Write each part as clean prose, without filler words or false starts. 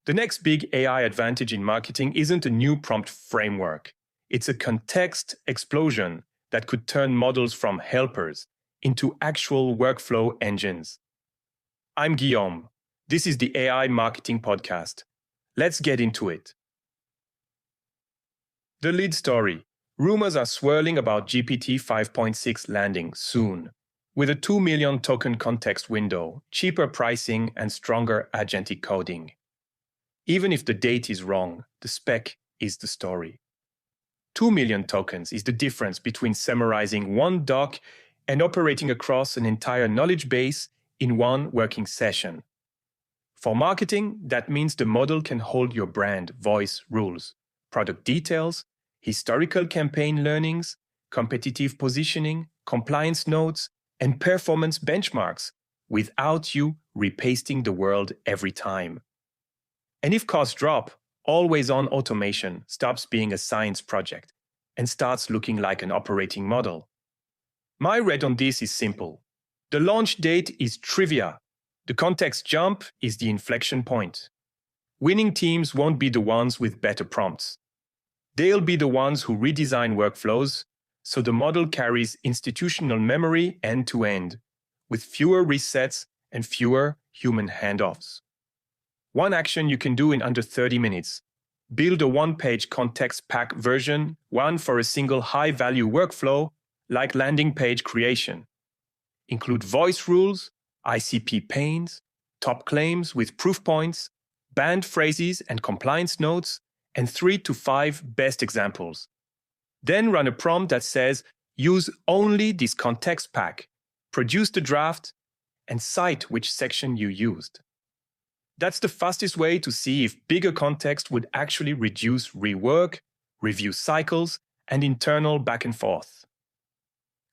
The next big AI advantage in marketing isn't a new prompt framework. It's a context explosion that could turn models from helpers into actual workflow engines. I'm Guillaume. This is the AI Marketing Podcast. Let's get into it. The lead story. Rumors are swirling about GPT 5.6 landing soon. With a 2 million token context window, cheaper pricing, and stronger agentic coding. Even if the date is wrong, the spec is the story. 2 million tokens is the difference between summarizing one doc and operating across an entire knowledge base in one working session. For marketing, that means the model can hold your brand voice rules, product details, historical campaign learnings, competitive positioning, compliance notes, and performance benchmarks without you repasting the world every time. And if costs drop, always-on automation stops being a science project and starts looking like an operating model. My read on this is simple. The launch date is trivia. The context jump is the inflection point. Winning teams won't be the ones with better prompts. They'll be the ones who redesign workflows so the model carries institutional memory end-to-end, with fewer resets and fewer human handoffs. One action you can do in under 30 minutes. Build a one-page context pack version, one for a single high-value workflow, like landing page creation. Include voice rules, ICP panes, top claims with proof points, banned phrases and compliance notes, and 3 to 5 best examples. Then run a prompt that says, use only this context pack, produce the draft, and cite which section you used. That's the fastest way to see if bigger context would actually reduce rework, review cycles, and internal back and forth.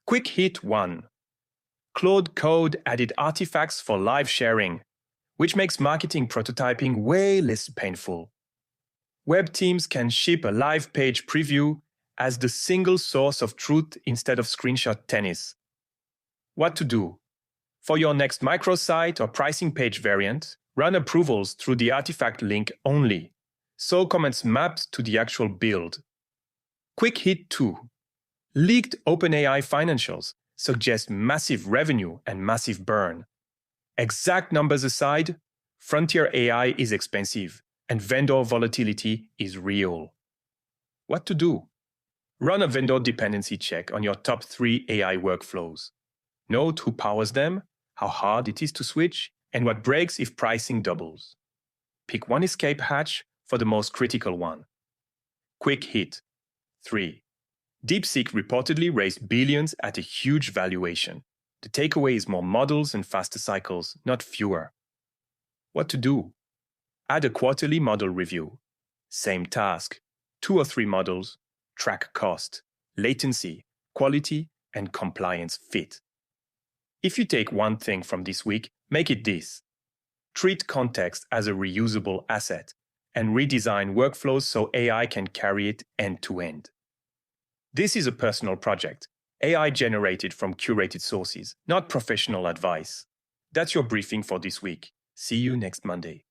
Quick hit 1. Claude Code added artifacts for live sharing, which makes marketing prototyping way less painful. Web teams can ship a live page preview as the single source of truth instead of screenshot tennis. What to do? For your next microsite or pricing page variant, run approvals through the artifact link only, so comments mapped to the actual build. Quick hit 2. Leaked OpenAI financials suggest massive revenue and massive burn. Exact numbers aside, frontier AI is expensive, and vendor volatility is real. What to do? Run a vendor dependency check on your top 3 AI workflows. Note who powers them, how hard it is to switch, and what breaks if pricing doubles. Pick one escape hatch for the most critical one. Quick hit. 3. DeepSeek reportedly raised billions at a huge valuation. The takeaway is more models and faster cycles, not fewer. What to do? Add a quarterly model review. Same task. 2 or 3 models. Track cost, latency, quality, and compliance fit. If you take one thing from this week, make it this. Treat context as a reusable asset and redesign workflows so AI can carry it end-to-end. This is a personal project, AI generated from curated sources, not professional advice. That's your briefing for this week. See you next Monday.